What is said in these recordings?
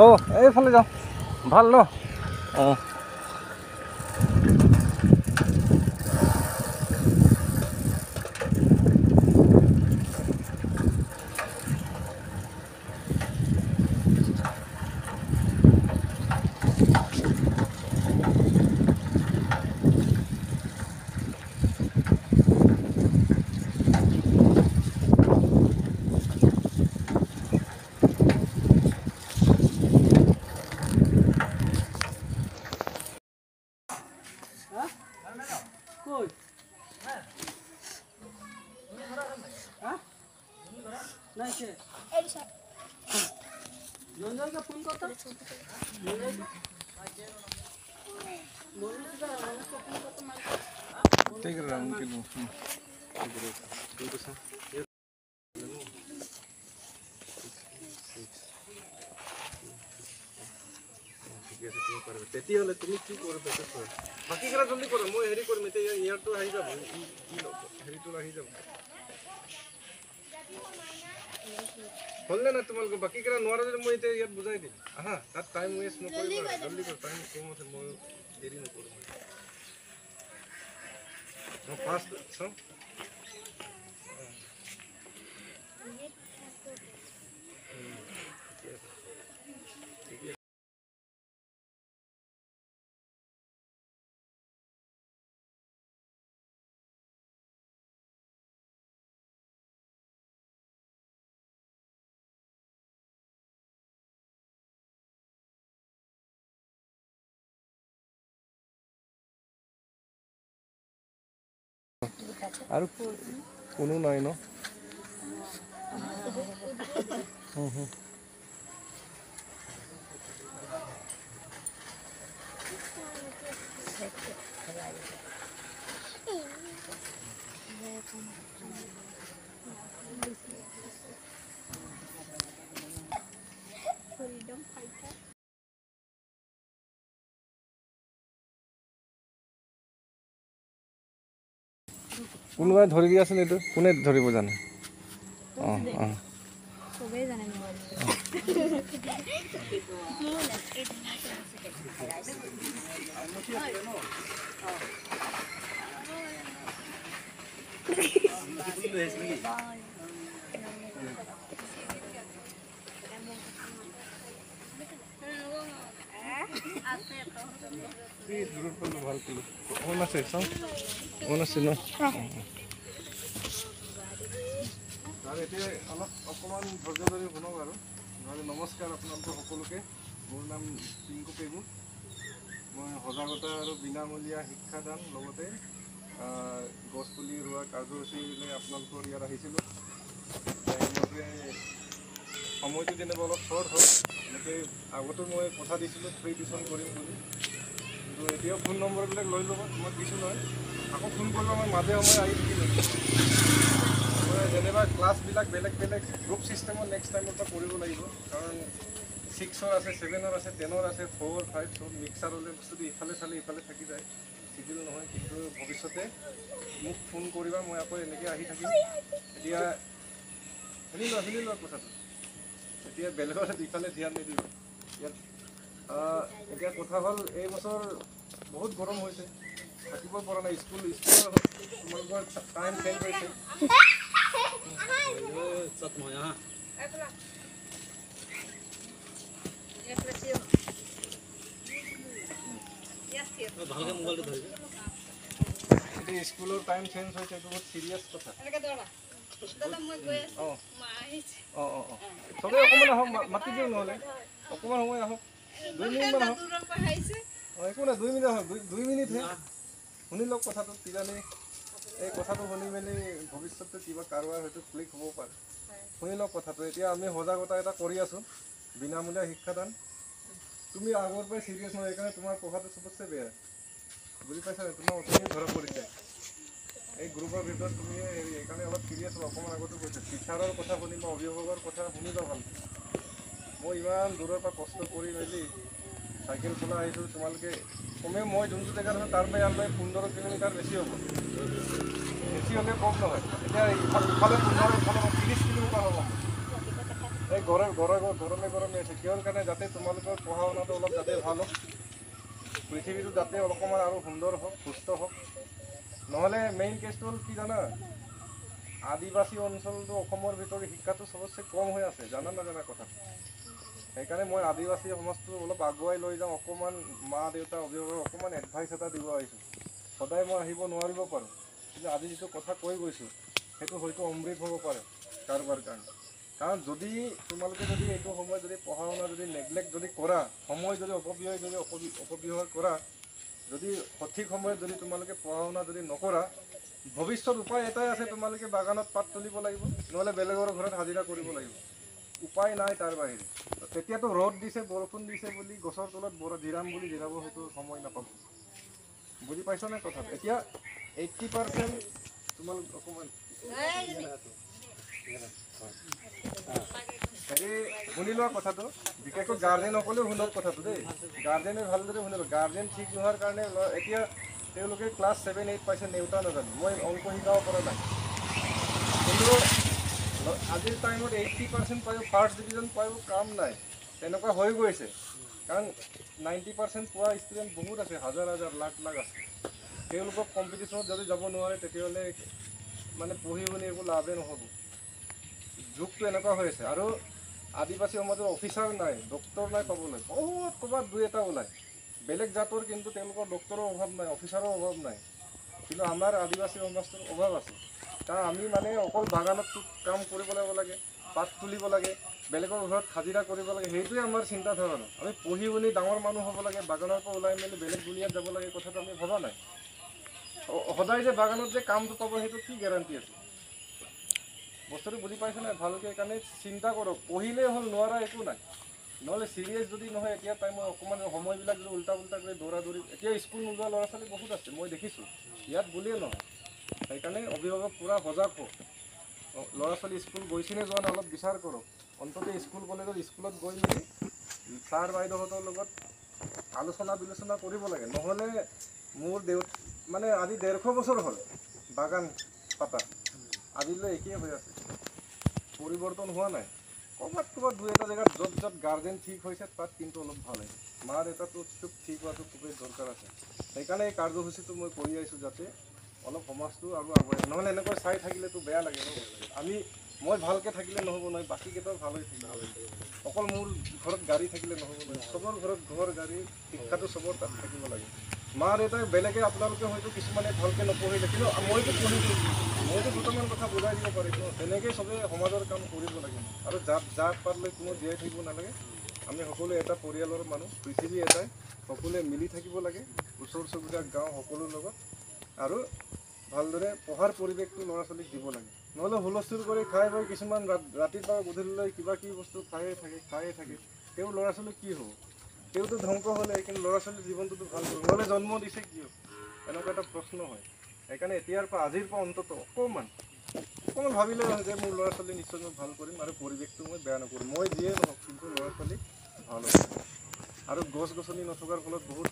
অঁ এইফালে যাওঁ ভাল ন অঁ take it around के তেতিয়া হলে তুমি কি করবে বাকি কেলা জলদি করো মই হেৰি কৰিম এতিয়া ইয়াৰটো আহি যাব হেৰিটো আহি যাব হলনে না তোমালোকে বাকি কেলা নোৱাৰা যদি মই এতিয়া ইয়াত বুজাই দিম আহা তাত টাইম ওয়েস্ট নকৰিবা জলদি কৰ টাইম কম আছে মই দেৰি নকৰো মই ফাষ্ট চাও আৰু কোনো নাই ন কোনোবাই ধৰি আছে এইটো কোনে ধৰিব জানে অঁ অঁ সবেই জানে ভাল অন আছে চাওঁ অন আছে ন আৰু এতিয়া অলপ অকণমান ধৈৰ্য ধৰি শুনক আৰু নমস্কাৰ আপোনালোক সকলোকে মোৰ নাম পিংকু পেগু মই সজাগতা আৰু বিনামূলীয়া শিক্ষাদান লগতে গছপুলি ৰোৱা কাৰ্যসূচীলৈ আপোনালোকৰ ইয়াত আহিছিলোঁ সময়টো যেনিবা অলপ শ্বৰ্ট হ'ল এনেকৈ আগতো মই কথা দিছিলোঁ ফ্ৰী টিউশ্যন কৰিম বুলি কিন্তু এতিয়াও ফোন নম্বৰবিলাক লৈ ল'ব মই দিছোঁ নহয় আকৌ ফোন কৰিব মই মাজে সময়ে আহি থাকিম যেনিবা ক্লাছবিলাক বেলেগ বেলেগ গ্ৰুপ ছিষ্টেমত নেক্সট টাইমৰ পৰা কৰিব লাগিব কাৰণ 6ৰ আছে 7ৰ আছে 10ৰ আছে 4, 5 চব মিক্সাৰ হ'লে বস্তুটো ইফালে চালে ইফালে থাকি যায় চিভিল নহয় কিন্তু ভৱিষ্যতে মোক ফোন কৰিবা মই আকৌ এনেকৈ আহি থাকিম এতিয়া শুনি লোৱা কথাটো এতিয়া বেলেগৰ ইফালে ধ্যান নিদিব ইয়াত এতিয়া কথা হ'ল এই বছৰ বহুত গৰম হৈছে থাকিব পৰা নাই স্কুলৰ তোমালোকৰ টাইম চেঞ্জ হৈছে স্কুলৰ টাইম চেঞ্জ হৈছে এইটো বহুত চিৰিয়াছ কথা চবেই অকণমান আহক মাতি দিওঁ নহ'লে অকণমান সময় আহক 2 মিনিটমান আহক একো নাই 2 মিনিট আহক 2 মিনিটহে শুনি লওক কথাটো কিজানি এই কথাটো শুনি মেলি ভৱিষ্যতে কিবা কাৰোবাৰ হয়তো ক্লিক হ'ব পাৰে শুনি লওক কথাটো এতিয়া আমি সজাগতা এটা কৰি আছোঁ বিনামূলীয়া শিক্ষাদান তুমি আগৰ পৰাই চিৰিয়াছ নহয় সেইকাৰণে তোমাৰ পঢ়াটো চবতছে বেয়া বুজি পাইছা তোমাৰ অথনি ধৰা পৰিছে এই গ্ৰুপৰ ভিতৰত তুমি সেইকাৰণে অলপ চিৰিয়াছ হোৱা অকণমান আগতো কৈছে টিচাৰৰ কথা শুনিবা অভিভাৱকৰ কথা শুনিবা ভালকৈ মই ইমান দূৰৰ পৰা কষ্ট কৰি মেলি চাইকেল চলাই আহিছোঁ তোমালোকে কমেও মই যোনটো জেগাত আছে তাৰ পৰা ইয়াৰ পৰা 15 কিলোমিটাৰ বেছি হ'ব বেছি হ'লে কম নহয় এতিয়া ইফালে 15 ইফালে 30 কিলোমিটাৰ হ'ব এই গৰমে আছে কিহৰ কাৰণে যাতে তোমালোকৰ পঢ়া শুনাটো অলপ যাতে ভাল হওক পৃথিৱীটো যাতে অকণমান আৰু সুন্দৰ হওক সুস্থ হওক নহ'লে মেইন কেছটো হ'ল কি জানা আদিবাসী অঞ্চলটো অসমৰ ভিতৰত শিক্ষাটো চবতছে কম হৈ আছে জানা নাজানা কথা সেইকাৰণে মই আদিবাসী সমাজটো অলপ আগুৱাই লৈ যাওঁ অকণমান মা দেউতা অভিভাৱক অকণমান এডভাইচ এটা দিব আহিছোঁ সদায় মই আহিব নোৱাৰিব পাৰোঁ কিন্তু আজি যিটো কথা কৈ গৈছোঁ সেইটো হয়তো অমৃত হ'ব পাৰে কাৰোবাৰ কাৰণে কাৰণ যদি তোমালোকে যদি এইটো সময়ত যদি পঢ়া শুনা যদি নেগলেক্ট যদি কৰা সময় যদি অপব্যয় কৰা যদি সঠিক সময়ত যদি তোমালোকে পঢ়া শুনা যদি নকৰা ভৱিষ্যত উপায় এটাই আছে তোমালোকে বাগানত পাত তুলিব লাগিব নহ'লে বেলেগৰ ঘৰত হাজিৰা কৰিব লাগিব উপায় নাই তাৰ বাহিৰে তেতিয়াতো ৰ'দ দিছে বৰষুণ দিছে বুলি গছৰ তলত জিৰাম বুলি জিৰাব সেইটো সময় নাপাব বুজি পাইছ নে কথাটো এতিয়া 80% তোমালোক অকণমান হেৰি শুনি লোৱা কথাটো বিশেষকৈ গাৰ্জেনসকলেও শুনক কথাটো দেই গাৰ্জেনে ভালদৰে শুনিব গাৰ্জেন ঠিক নোহোৱাৰ কাৰণে এতিয়া তেওঁলোকে ক্লাছ 7-8 পাইছে নেওতা নাজানে মই অংক শিকাব পৰা নাই কিন্তু আজিৰ টাইমত 80% পায়ো ফাৰ্ষ্ট ডিভিজন পায়ো কাম নাই তেনেকুৱা হৈ গৈছে কাৰণ 90% পোৱা ষ্টুডেণ্ট বহুত আছে হাজাৰ লাখ আছে তেওঁলোকক কম্পিটিশ্যনত যদি যাব নোৱাৰে তেতিয়াহ'লে মানে পঢ়ি শুনি একো লাভেই নহ'ব যুগটো এনেকুৱা হৈ আছে আৰু আদিবাসী সমাজৰ অফিচাৰ নাই ডক্তৰ নাই পাবলৈ বহুত ক'ৰবাত দুই এটা ওলায় বেলেগ জাতৰ কিন্তু তেওঁলোকৰ ডক্তৰৰ অভাৱ নাই অফিচাৰৰ অভাৱ নাই কিন্তু আমাৰ আদিবাসী সমাজটোৰ অভাৱ আছে কাৰণ আমি মানে অকল বাগানত কাম কৰিব লাগে পাত তুলিব লাগে বেলেগৰ ঘৰত হাজিৰা কৰিব লাগে সেইটোৱে আমাৰ চিন্তাধাৰণা আমি পঢ়ি শুনি ডাঙৰ মানুহ হ'ব লাগে বাগানৰ পৰা ওলাই মেলি বেলেগ দুনিয়াত যাব লাগে কথাটো আমি ভবা নাই সদায় যে বাগানত যে কামটো পাব সেইটো কি গেৰাণ্টি আছে বস্তুটো বুজি পাইছে নাই ভালকৈ সেইকাৰণে চিন্তা কৰক পঢ়িলেই হ'ল নোৱাৰা একো নাই নহ'লে চিৰিয়াছ যদি নহয় এতিয়া টাইমত অকণমান সময়বিলাক যদি উল্টা কৰি দৌৰা দৌৰি এতিয়া স্কুল নোযোৱা ল'ৰা ছোৱালী বহুত আছে মই দেখিছোঁ ইয়াত বুলিয়ে নহয় সেইকাৰণে অভিভাৱক পূৰা সজাগ হওক ল'ৰা ছোৱালী স্কুল গৈছেনে যোৱা নাই অলপ বিচাৰ কৰক অন্ততঃ স্কুল কলেজত স্কুলত গৈ মেলি ছাৰ বাইদেউহঁতৰ লগত আলোচনা বিলোচনা কৰিব লাগে নহ'লে মোৰ মানে আজি 150 বছৰ হ'ল বাগান পাতা আজিলৈ একেই হৈ আছে পৰিৱৰ্তন হোৱা নাই ক'ৰবাত দুই এটা জেগাত য'ত গাৰ্জেন ঠিক হৈছে তাত কিন্তু অলপ ভাল হৈছে মা দেউতাটো চব ঠিক হোৱাটো খুবেই দৰকাৰ আছে সেইকাৰণে এই কাৰ্যসূচীটো মই কৰি আহিছোঁ যাতে অলপ সমাজটো আৰু আগুৱাই নহ'লে এনেকৈ চাই থাকিলেতো বেয়া লাগে ন মই ভালকৈ থাকিলে নহ'ব নহয় বাকীকেইটাও ভাল হৈ থাকিব অকল মোৰ ঘৰত গাড়ী থাকিলে নহ'ব নহয় চবৰ ঘৰত ঘৰ গাড়ী শিক্ষাটো চবৰ তাত থাকিব লাগে মা দেউতাই বেলেগে আপোনালোকে হয়তো কিছুমানে ভালকৈ নপঢ়িলে কিন্তু মইতো পঢ়িছোঁ মইতো দুটামান কথা বুজাই দিব পাৰিছোঁ তেনেকৈ চবেই সমাজৰ কাম কৰিব লাগে আৰু জাত পাত লৈ কোনো জীয়াই থাকিব নালাগে আমি সকলোৱে এটা পৰিয়ালৰ মানুহ পৃথিৱী এটাই সকলোৱে মিলি থাকিব লাগে ওচৰ চুবুৰীয়া গাঁও সকলোৰ লগত আৰু ভালদৰে পঢ়াৰ পৰিৱেশটো ল'ৰা ছোৱালীক দিব লাগে নহ'লে হুলস্থুল কৰি খাই বৈ কিছুমান ৰাতিপুৱা গধূলিলৈ কিবা কিবি বস্তু খায়ে থাকে তেওঁ ল'ৰা ছোৱালী কি হ'ব তেওঁতো ধ্বংস হ'লে কিন্তু ল'ৰা ছোৱালীৰ জীৱনটোতো ভাল হ'ব নহ'লে জন্ম দিছে কি হ'ব এনেকুৱা এটা প্ৰশ্ন হয় সেইকাৰণে এতিয়াৰ পৰা আজিৰ পৰা অন্ততঃ অকণমান ভাবিলে যে মোৰ ল'ৰা ছোৱালী নিশ্চয় মই ভাল কৰিম আৰু পৰিৱেশটো মই বেয়া নকৰিম মই যিয়ে নহওক কিন্তু ল'ৰা ছোৱালী ভাল হ'ব আৰু গছ গছনি নথকাৰ ফলত বহুত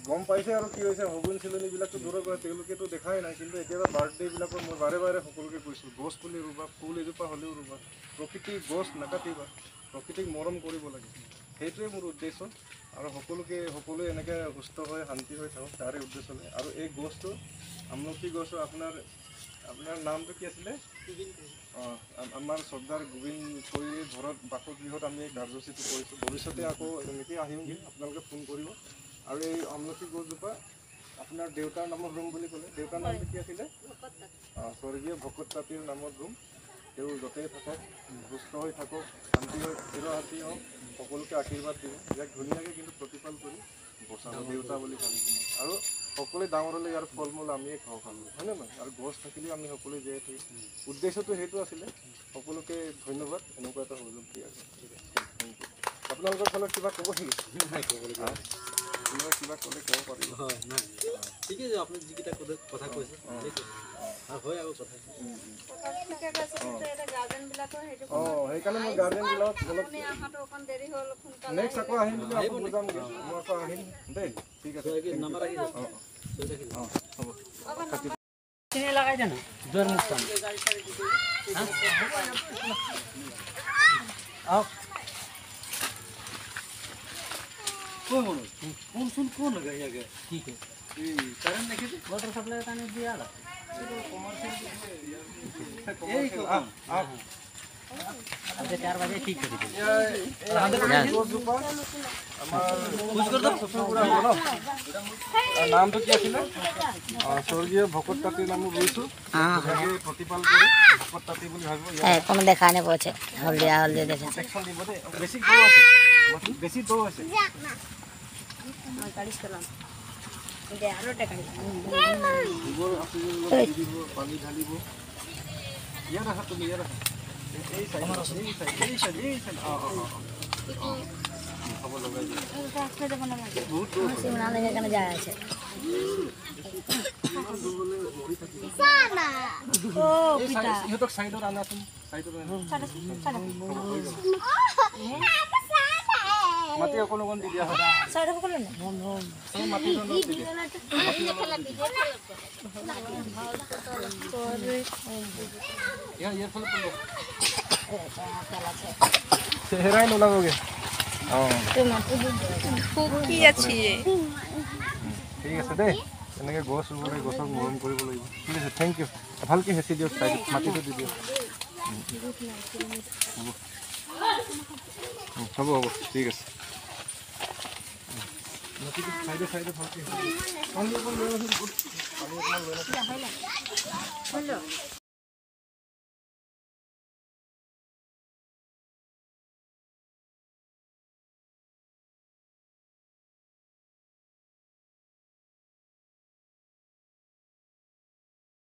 গম পাইছে আৰু কি হৈছে শগুন চিলনীবিলাকতো দূৰৰ পৰা তেওঁলোকেতো দেখাই নাই কিন্তু এতিয়া বাৰ্থডে'বিলাকৰ মই বাৰে সকলোকে কৈছোঁ গছ পুলি ৰুবা ফুল এজোপা হ'লেও ৰুবা প্ৰকৃতিৰ গছ নাকাটিবা প্ৰকৃতিক মৰম কৰিব লাগে সেইটোৱে মোৰ উদ্দেশ্য আৰু সকলোৱে এনেকৈ সুস্থ হৈ শান্তি হৈ থাকক তাৰে উদ্দেশ্য লৈ আৰু এই গছটো আমলখি গছটো আপোনাৰ নামটো কি আছিলে আমাৰ চৰ্দাৰ গোবিন্দ চৌধুৰীৰ ঘৰত বাসগৃহত আমি এই কাৰ্যসূচীটো কৰিছোঁ ভৱিষ্যতে আকৌ এনেকৈ আহিমগৈ আপোনালোকে ফোন কৰিব আৰু এই আমলখি গছজোপা আপোনাৰ দেউতাৰ নামত ৰুম বুলি ক'লে দেউতাৰ নামটো কি আছিলে স্বৰ্গীয় ভকত তাঁতীৰ নামত ৰুম তেওঁ য'তেই থাকক সুস্থ হৈ থাকক শান্তি হৈ চিৰশান্তি হওক সকলোকে আশীৰ্বাদ দিব ইয়াক ধুনীয়াকৈ কিন্তু প্ৰতিপাল কৰি বচাব দেউতা বুলি ভাবিছোঁ আৰু সকলোৱে ডাঙৰলৈ ইয়াৰ ফল মূল আমিয়ে খাওঁ হয়নে নহয় আৰু গছ থাকিলেও আমি সকলোৱে জীয়াই থাকিম উদ্দেশ্যটো সেইটো আছিলে সকলোকে ধন্যবাদ এনেকুৱা এটা সুযোগ দি আছে আপোনালোকৰ ফালত কিবা ক'ব নেকি কিবা ক'লে ক'ব পাৰিব হয় নাই ঠিক আছে আপুনি যিকেইটা কথা কৈছে হয় আৰু কথা সেইকাৰণে মই গাৰ্জেনবিলাক অলপ নেক্সট আকৌ আহিম বুলি আকৌ বুজামগৈ মই আকৌ আহিম দেই ঠিক আছে নাম্বাৰ আহি হ'ব কিনে লাগাই দেন জোর মুখ আহক কোন মনোজ কোন শুন কোন लगा ये ठीक है कारण देखिए वाटर सप्लाई का नहीं दिया यही तो आप अब 4 बजे ठीक कर दीजिए कुछ कर दो নামটো কি আছিল স্বৰ্গীয় ভকত তাঁতী নাম বুজিছো প্ৰতিপাল কৰি ভকত তাঁতী বুলি ভাবিব কোনো দেখা নাই পছে হলদিয়া হলদিয়া দেখেছে প্ৰটেকশ্যন দিব দেই বেছি দৌ আছে বেছি দৌ আছে মই গাড়ি চলাম দে আৰু টাকা গোবৰ অক্সিজেন দিব পানী ঢালিব ইয়াত আহা তুমি ইয়াত আহা এই চাইড খাব লগাই দিয়া বহুত দৌ সিমনা লেগে কেন যায় আছে ও পিতা ইহঁতক চাইডত আনাচোন চাইডত মাটি অকণ অকণ দি দিয়া হয় সাইড সকলো না মাটি দি দিয়া ইয়াৰ ফালে পড়ব চেহাৰাই নোলাবগে কি আছে ঠিক আছে দেই এনেকৈ গছ ৰুবলৈ গছক মৰম কৰিব লাগিব ঠিক আছে থেংক ইউ ভালকৈ হেঁচি দিয়ক চাইডত মাটিটো দি দিয়ক হ'ব হ'ব ঠিক আছে মাটিটো চাইডে চাইডে ভালকৈ পানী অকণ লৈ আছোঁ পানী অকণমান লৈ আছোঁ